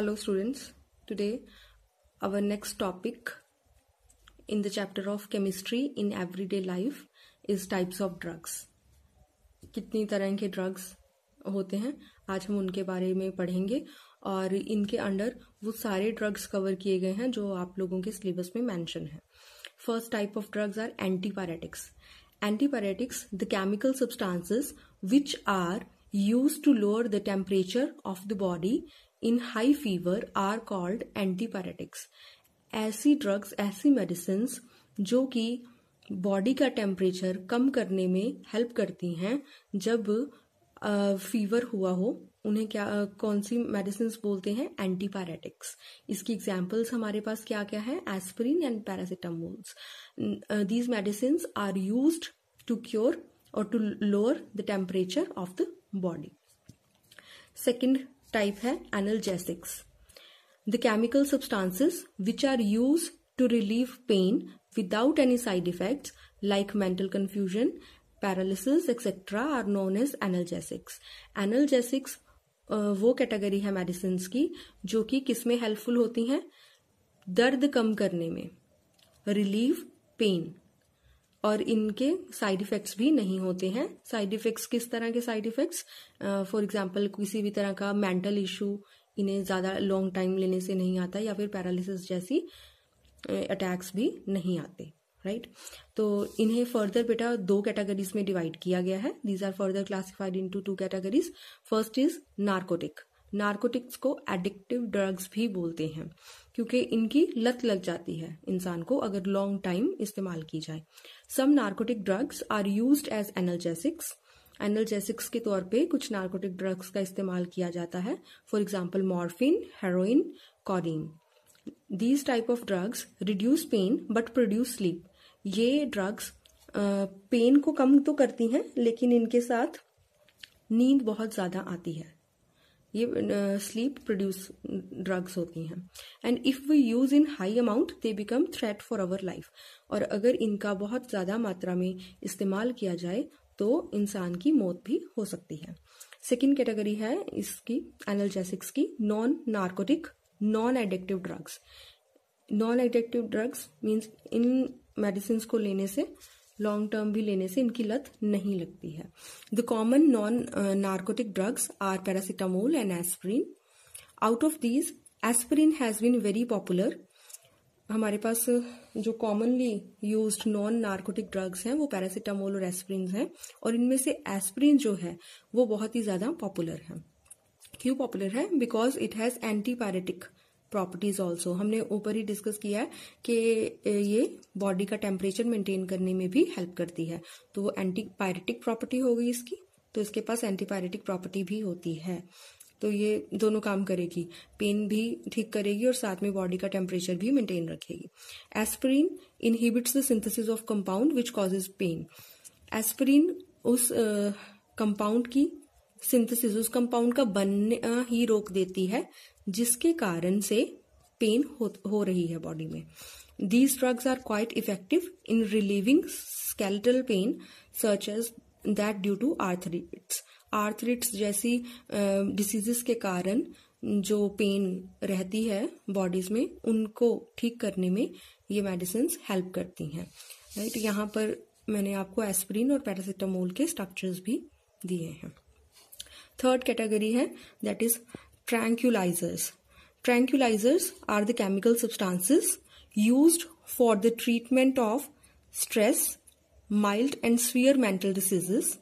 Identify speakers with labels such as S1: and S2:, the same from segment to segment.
S1: Hello students, today our next topic in the chapter of chemistry in everyday life is types of drugs. कितनी तरह के drugs होते हैं आज हम उनके बारे में पढ़ेंगे और इनके अंडर वो सारे ड्रग्स कवर किए गए हैं जो आप लोगों के सिलेबस में मेंशन है. First type of drugs are antipyretics. Antipyretics, the chemical substances which are used to lower the temperature of the body in high fever are called antipyretics. ऐसी ड्रग्स, ऐसी मेडिसिन्स जो कि बॉडी का temperature कम करने में help करती हैं जब फीवर हुआ हो, उन्हें कौन सी मेडिसिन्स बोलते हैं? एंटीपायरेटिक्स. इसकी एग्जांपल्स हमारे पास क्या क्या है? Aspirin and paracetamols. These medicines are used to cure or to lower the temperature of the body. Second type है analgesics. The chemical substances which are used to relieve pain without any side effects like mental confusion, paralysis, etc. are known as analgesics. Analgesics वो category है medicine की जो कि किसमें helpful होती हैं? दर्द कम करने में, रिलीव पेन, और इनके साइड इफेक्ट्स भी नहीं होते हैं. साइड इफेक्ट्स किस तरह के साइड इफेक्ट्स? फॉर एग्जांपल किसी भी तरह का मेंटल इशू इन्हें ज़्यादा लॉन्ग टाइम लेने से नहीं आता, या फिर पैरालिसिस जैसी अटैक्स भी नहीं आते. राइट तो इन्हें फर्दर बेटा दो कैटेगरीज में डिवाइड किया गया है. These are further classified into two categories. First is narcotic. Narcotics को एडिक्टिव ड्रग्स भी बोलते हैं क्योंकि इनकी लत लग जाती है इंसान को अगर लॉन्ग टाइम इस्तेमाल की जाए. Some narcotic drugs are used as analgesics. Analgesics के तौर पे कुछ नार्कोटिक ड्रग्स का इस्तेमाल किया जाता है. For example morphine, heroin, codeine. These type of drugs reduce pain but produce sleep. ये ड्रग्स पेन को कम तो करती हैं लेकिन इनके साथ नींद बहुत ज़्यादा आती है. ये स्लीप प्रोड्यूस ड्रग्स होती हैं. And if we use in high amount they become threat for our life. और अगर इनका बहुत ज़्यादा मात्रा में इस्तेमाल किया जाए तो इंसान की मौत भी हो सकती है. सेकेंड कैटेगरी है इसकी एनाल्जेसिक्स की, non narcotic non addictive drugs. Non addictive drugs means in medicine को लेने से, लॉन्ग टर्म भी लेने से इनकी लत नहीं लगती है. The common non narcotic drugs are paracetamol and aspirin. Out of these aspirin has been very popular. हमारे पास जो commonly used non narcotic drugs हैं वो पैरासिटामोल और एस्पिरिन हैं, और इनमें से एस्पिरिन जो है वो बहुत ही ज्यादा पॉपुलर है. क्यों पॉपुलर है? Because it has antipyretic properties also. हमने ऊपर ही डिस्कस किया है कि ये बॉडी का टेम्परेचर मेंटेन करने में भी हेल्प करती है. तो वो एंटीपायरेटिक प्रॉपर्टी हो गई इसकी, तो इसके पास एंटीपायरेटिक प्रॉपर्टी भी होती है. तो ये दोनों काम करेगी, पेन भी ठीक करेगी और साथ में बॉडी का टेम्परेचर भी मेंटेन रखेगी. Aspirin inhibits the synthesis of compound which causes pain. Aspirin उस कंपाउंड की सिंथेसिस, उस कंपाउंड का बनना ही रोक देती है जिसके कारण से पेन हो रही है बॉडी में. These drugs are quite effective in relieving skeletal pain such as that due to arthritis. Arthritis जैसी डिसीजेस के कारण जो पेन रहती है बॉडीज में उनको ठीक करने में ये मेडिसिन हेल्प करती हैं. राइट यहाँ पर मैंने आपको एस्पिरिन और पैरासिटामोल के स्ट्रक्चर्स भी दिए हैं. थर्ड कैटेगरी है that is tranquillisers. Tranquillisers are the chemical substances used for the treatment of stress, mild and severe mental diseases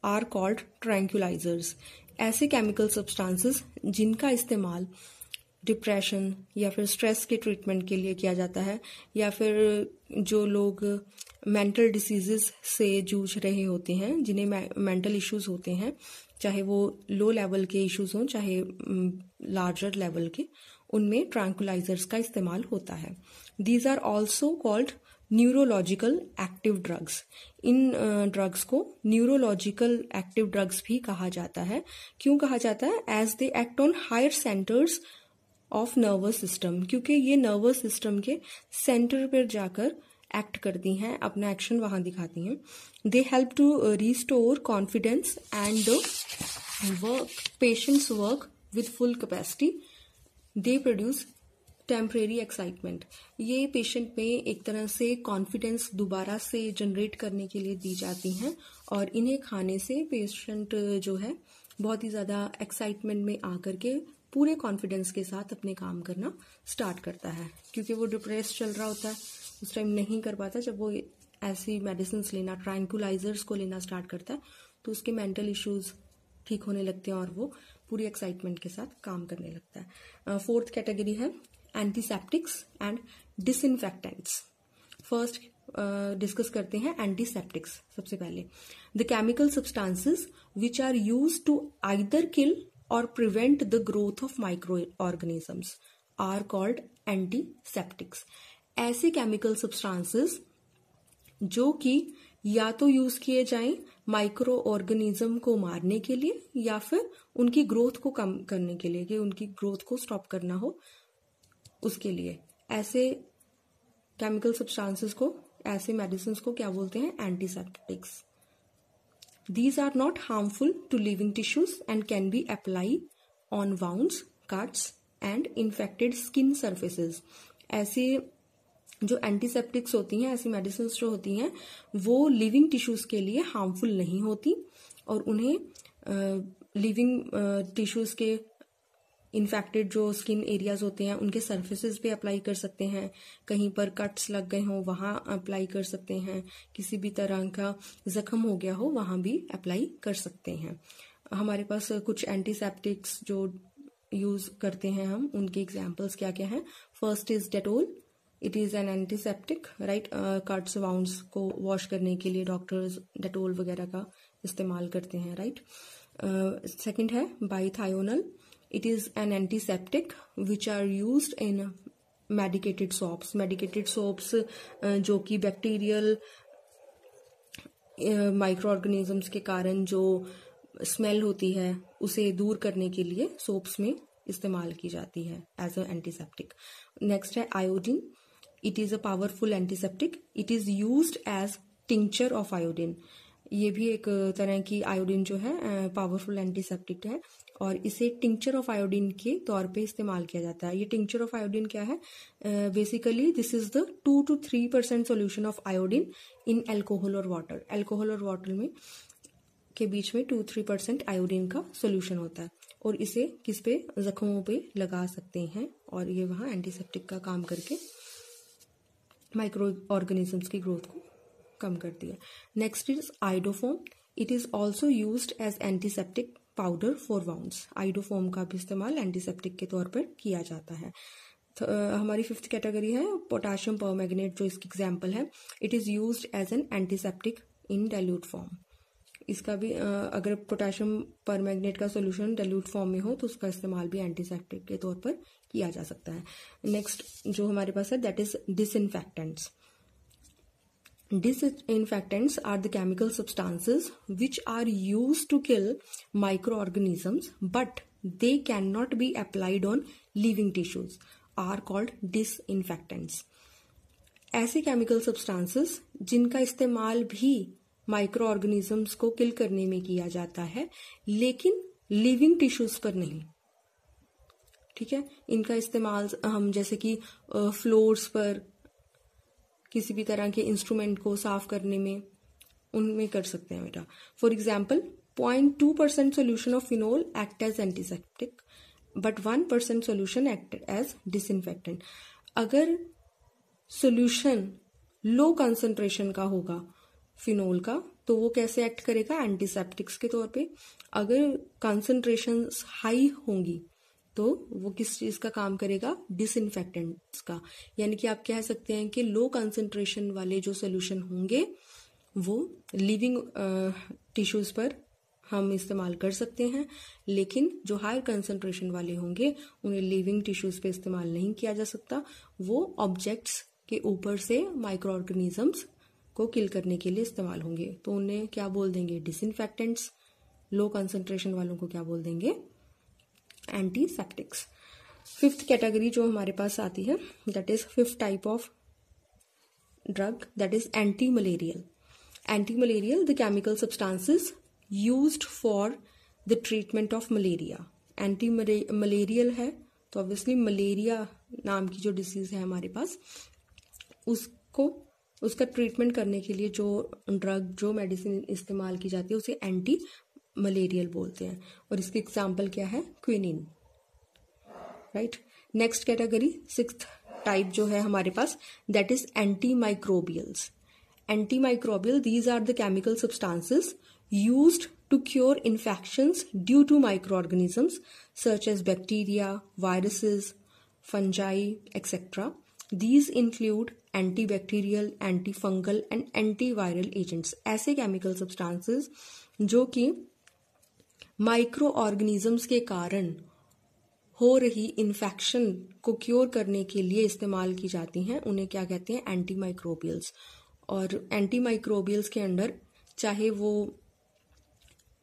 S1: are called tranquillisers. ऐसे केमिकल सब्सटेंसेस जिनका इस्तेमाल डिप्रेशन या फिर स्ट्रेस के ट्रीटमेंट के लिए किया जाता है, या फिर जो लोग मेंटल डिसीजेस से जूझ रहे होते हैं, जिन्हें मेंटल इश्यूज होते हैं, चाहे वो लो लेवल के इश्यूज हों चाहे लार्जर लेवल के, उनमें ट्रैंक्युलाइजर्स का इस्तेमाल होता है. These are also called neurological active drugs. इन ड्रग्स को न्यूरोलॉजिकल एक्टिव ड्रग्स भी कहा जाता है. क्यों कहा जाता है? As they act on higher centres of nervous system. क्योंकि ये नर्वस सिस्टम के सेंटर पर जाकर एक्ट करती हैं, अपना एक्शन वहां दिखाती हैं. They help to restore confidence and work patients work with full capacity. They produce temporary excitement. ये पेशेंट में एक तरह से कॉन्फिडेंस दोबारा से जनरेट करने के लिए दी जाती हैं और इन्हें खाने से पेशेंट जो है बहुत ही ज़्यादा एक्साइटमेंट में आकर के पूरे कॉन्फिडेंस के साथ अपने काम करना स्टार्ट करता है, क्योंकि वो डिप्रेस चल रहा होता है उस टाइम नहीं कर पाता। जब वो ऐसी मेडिसिन लेना, ट्रैंकुलाइजर्स को लेना स्टार्ट करता है तो उसके मेंटल इश्यूज ठीक होने लगते हैं और वो पूरी एक्साइटमेंट के साथ काम करने लगता है। फोर्थ कैटेगरी है antiseptics and disinfectants. First discuss करते हैं एंटीसेप्टिक्स। सबसे पहले the chemical substances which are used to either kill or prevent the growth of micro organisms are called antiseptics. ऐसे केमिकल सब्सटेंसेस जो कि या तो यूज किए जाएं माइक्रो ऑर्गेनिज्म को मारने के लिए या फिर उनकी ग्रोथ को कम करने के लिए, कि उनकी ग्रोथ को स्टॉप करना हो उसके लिए, ऐसे केमिकल सब्सटेंसेस को, ऐसे मेडिसिन को क्या बोलते हैं? Antiseptics. These are not harmful to living tissues and can be applied on wounds, cuts and infected skin surfaces. ऐसे जो एंटीसेप्टिक्स होती हैं, ऐसी मेडिसिन जो होती हैं, वो लिविंग टिश्यूज के लिए हार्मफुल नहीं होती और उन्हें लिविंग टिश्यूज के इन्फेक्टेड जो स्किन एरियाज होते हैं उनके सरफेसेस पे अप्लाई कर सकते हैं। कहीं पर कट्स लग गए हों वहां अप्लाई कर सकते हैं, किसी भी तरह का जख्म हो गया हो वहां भी अप्लाई कर सकते हैं। हमारे पास कुछ एंटीसेप्टिक्स जो यूज करते हैं हम, उनके एग्जांपल्स क्या क्या हैं? First is Dettol. It is an antiseptic, right. Cuts wounds को वॉश करने के लिए डॉक्टर्स डेटोल वगैरह का इस्तेमाल करते हैं, राइट। सेकेंड है बाइथायोनल। It is an antiseptic which are used in medicated soaps. Medicated soaps जो कि बैक्टीरियल माइक्रो ऑर्गेनिजम्स के कारण जो स्मेल होती है उसे दूर करने के लिए सोप्स में इस्तेमाल की जाती है एज अ एंटीसेप्टिक। नेक्स्ट है iodine. It is a powerful antiseptic. It is used as tincture of iodine. ये भी एक तरह की आयोडीन जो है पावरफुल एंटीसेप्टिक है और इसे टिंक्चर ऑफ आयोडीन के तौर पे इस्तेमाल किया जाता है। ये टिंक्चर ऑफ आयोडीन क्या है? Basically this is the 2 to 3% solution of iodine in alcohol और वाटर। एल्कोहल और वाटर में के बीच में 2-3% आयोडीन का सोल्यूशन होता है और इसे किस पे? जख्मों पे लगा सकते हैं और ये वहाँ एंटीसेप्टिक का काम करके माइक्रो ऑर्गेनिजम्स की ग्रोथ को कम करती है। Next is iodoform. It is also used as antiseptic powder for wounds. Iodoform का भी इस्तेमाल एंटीसेप्टिक के तौर पर किया जाता है। हमारी फिफ्थ कैटेगरी है पोटाशियम परमैंगनेट, जो इसकी एग्जांपल है। It is used as an antiseptic in dilute form. इसका भी अगर पोटाशियम परमैंगनेट का सोल्यूशन डाइल्यूट फॉर्म में हो तो उसका इस्तेमाल भी एंटीसेप्टिक के तौर पर किया जा सकता है। नेक्स्ट जो हमारे पास है that is disinfectants. Disinfectants are the chemical substances which are used to kill microorganisms, but they cannot be applied on living tissues, are called disinfectants. ऐसे chemical substances जिनका इस्तेमाल भी माइक्रो ऑर्गेनिजम्स को किल करने में किया जाता है लेकिन लिविंग टिश्यूज पर नहीं, ठीक है। इनका इस्तेमाल हम जैसे कि फ्लोर्स पर, किसी भी तरह के इंस्ट्रूमेंट को साफ करने में, उनमें कर सकते हैं बेटा। For example 0.2% solution of phenol act as antiseptic but 1% solution act as disinfectant. अगर सोल्यूशन लो कंसंट्रेशन का होगा फिनोल का तो वो कैसे एक्ट करेगा? एंटीसेप्टिक्स के तौर पे। अगर कंसंट्रेशन हाई होंगी तो वो किस चीज का काम करेगा? डिसइंफेक्टेंट्स का। यानी कि आप कह सकते हैं कि लो कंसंट्रेशन वाले जो सोल्यूशन होंगे वो लिविंग टिश्यूज पर हम इस्तेमाल कर सकते हैं, लेकिन जो हायर कंसंट्रेशन वाले होंगे उन्हें लिविंग टिश्यूज पे इस्तेमाल नहीं किया जा सकता। वो ऑब्जेक्ट्स के ऊपर से माइक्रो ऑर्गेनिजम्स को किल करने के लिए इस्तेमाल होंगे, तो उन्हें क्या बोल देंगे? डिसइंफेक्टेंट्स। लो कंसंट्रेशन वालों को क्या बोल देंगे? एंटीसेप्टिक्स। फिफ्थ कैटेगरी जो हमारे पास आती है that is fifth type of drug, that is anti malarial. Anti malarial the chemical substances used for the treatment of malaria. Anti malarial है तो तो ऑब्वियसली मलेरिया नाम की जो डिसीज है हमारे पास, उसका ट्रीटमेंट करने के लिए जो मेडिसिन इस्तेमाल की जाती है उसे एंटी मलेरियल बोलते हैं, और इसकी एग्जाम्पल क्या है, quinine, right. Next category, sixth type जो है हमारे पास, that is antimicrobials. Antimicrobial, these are the chemical substances used to cure infections due to microorganisms such as bacteria, viruses, fungi, etc. These include antibacterial, antifungal and antiviral agents. ऐसे chemical substances जो कि microorganisms के कारण हो रही infection को cure करने के लिए इस्तेमाल की जाती हैं, उन्हें क्या कहते हैं, एंटीमाइक्रोबियल्स। और एंटीमाइक्रोबियल्स के अंडर चाहे वो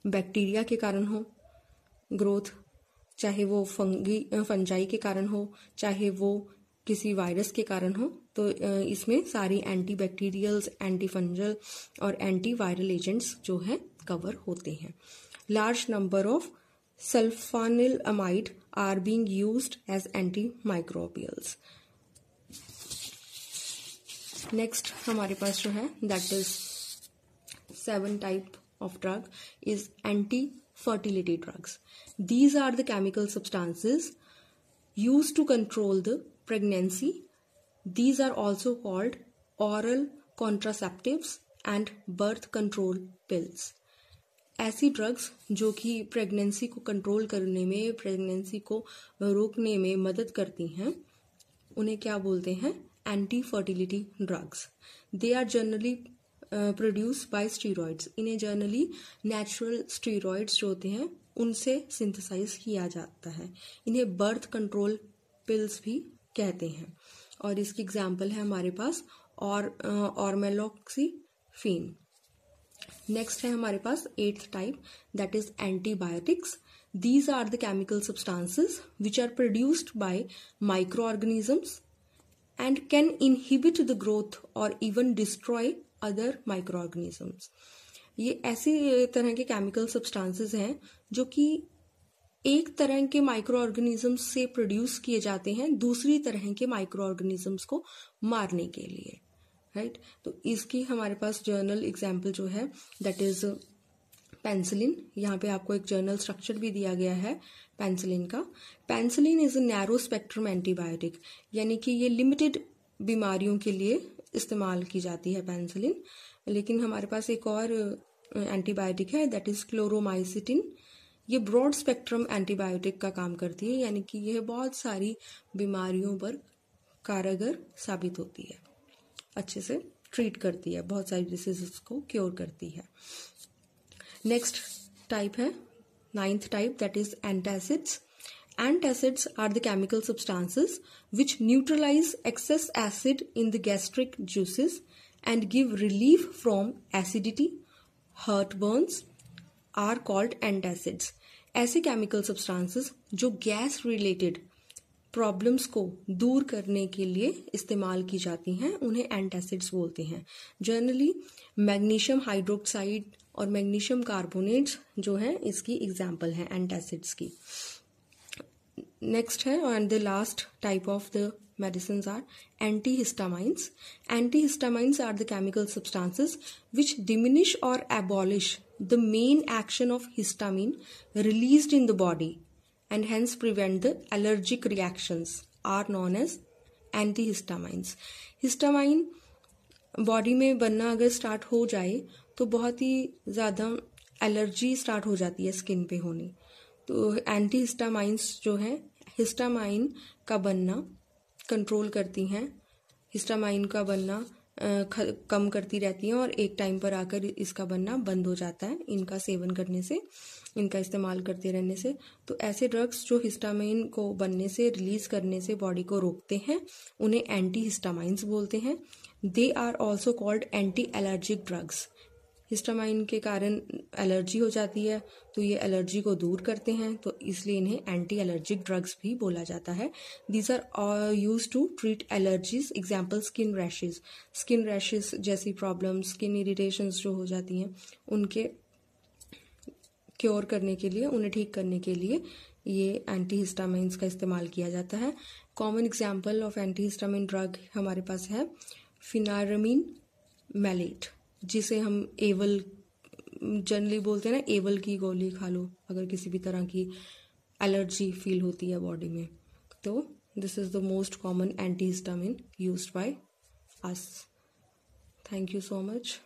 S1: बैक्टीरिया के कारण हो ग्रोथ, चाहे वो फंजाई के कारण हो, चाहे वो किसी वायरस के कारण हो, तो इसमें सारी एंटीबैक्टीरियल्स, एंटीफंजल और एंटीवायरल एजेंट्स जो है कवर होते हैं। Large number of sulphanilamide are being used as antimicrobials. Next हमारे पास जो है that is 7 type of drug is anti fertility drugs. These are the chemical substances used to control the pregnancy. These are also called oral contraceptives and birth control pills. ऐसी drugs जो कि pregnancy को control करने में, pregnancy को रोकने में मदद करती हैं, उन्हें क्या बोलते हैं, anti fertility drugs. They are generally produce by steroids. इन्हें जनरली नेचुरल स्टीरॉइड्स जो होते हैं उनसे सिंथेसाइज किया जाता है। इन्हें बर्थ कंट्रोल पिल्स भी कहते हैं, और इसकी एग्जाम्पल है हमारे पास ऑर्मेलॉक्सीफेन। नेक्स्ट है हमारे पास 8th type, that is antibiotics. These are the chemical substances which are produced by microorganisms and can inhibit the growth or even destroy other microorganisms. ये ऐसी तरह के chemical substances हैं जो कि एक तरह के माइक्रो ऑर्गेनिजम्स से प्रोड्यूस किए जाते हैं दूसरी तरह के माइक्रो ऑर्गेनिजम्स को मारने के लिए, राइट। तो इसकी हमारे पास जर्नल एग्जाम्पल जो है दैट इज पेंसिलिन। यहाँ पे आपको एक जर्नल स्ट्रक्चर भी दिया गया है पेंसिलिन का। Penicillin is a narrow spectrum antibiotic, यानी कि ये लिमिटेड बीमारियों के लिए इस्तेमाल की जाती है पेंसिलिन। लेकिन हमारे पास एक और एंटीबायोटिक है दैट इज क्लोरोमाइसिटिन। ये ब्रॉड स्पेक्ट्रम एंटीबायोटिक का काम करती है, यानी कि यह बहुत सारी बीमारियों पर कारगर साबित होती है, अच्छे से ट्रीट करती है, बहुत सारी डिसीजेस को क्योर करती है। नेक्स्ट टाइप है 9th type, that is antacids. Antacids are the chemical substances which neutralize excess acid in the gastric juices and give relief from acidity, heartburns are called antacids. ऐसे chemical substances जो gas related problems को दूर करने के लिए इस्तेमाल की जाती हैं उन्हें एंटासिड्स बोलते हैं। जनरली मैग्नीशियम हाइड्रोक्साइड और मैग्नीशियम कार्बोनेट्स जो है इसकी एग्जाम्पल है एंटासिड्स की। नेक्स्ट है and the last type of the medicines are antihistamines. Antihistamines are the chemical substances which diminish or abolish the main action of histamine released in the body and hence prevent the allergic reactions are known as antihistamines. Histamine body में बनना अगर start हो जाए तो बहुत ही ज़्यादा allergy start हो जाती है स्किन पे होनी। तो एंटीहिस्टामाइंस जो है हिस्टामाइन का बनना कंट्रोल करती हैं, हिस्टामाइन का बनना कम करती रहती हैं और एक टाइम पर आकर इसका बनना बंद हो जाता है इनका सेवन करने से, इनका इस्तेमाल करते रहने से। तो ऐसे ड्रग्स जो हिस्टामाइन को बनने से रिलीज करने से बॉडी को रोकते हैं उन्हें एंटीहिस्टामाइंस बोलते हैं। They are also called anti allergic drugs. Histamine के कारण एलर्जी हो जाती है तो ये एलर्जी को दूर करते हैं, तो इसलिए इन्हें एंटी एलर्जिक ड्रग्स भी बोला जाता है। These are used to treat allergies, example skin rashes. Skin rashes जैसी प्रॉब्लम, स्किन इरिटेशंस जो हो जाती हैं उनके क्योर करने के लिए, उन्हें ठीक करने के लिए ये एंटीहिस्टामिन्स का इस्तेमाल किया जाता है। Common example of antihistamine drug हमारे पास है फिनारामीन मैलेट, जिसे हम एवल जनरली बोलते हैं ना, एवल की गोली खा लो अगर किसी भी तरह की एलर्जी फील होती है बॉडी में। तो this is the most common antihistamine used by us. Thank you so much.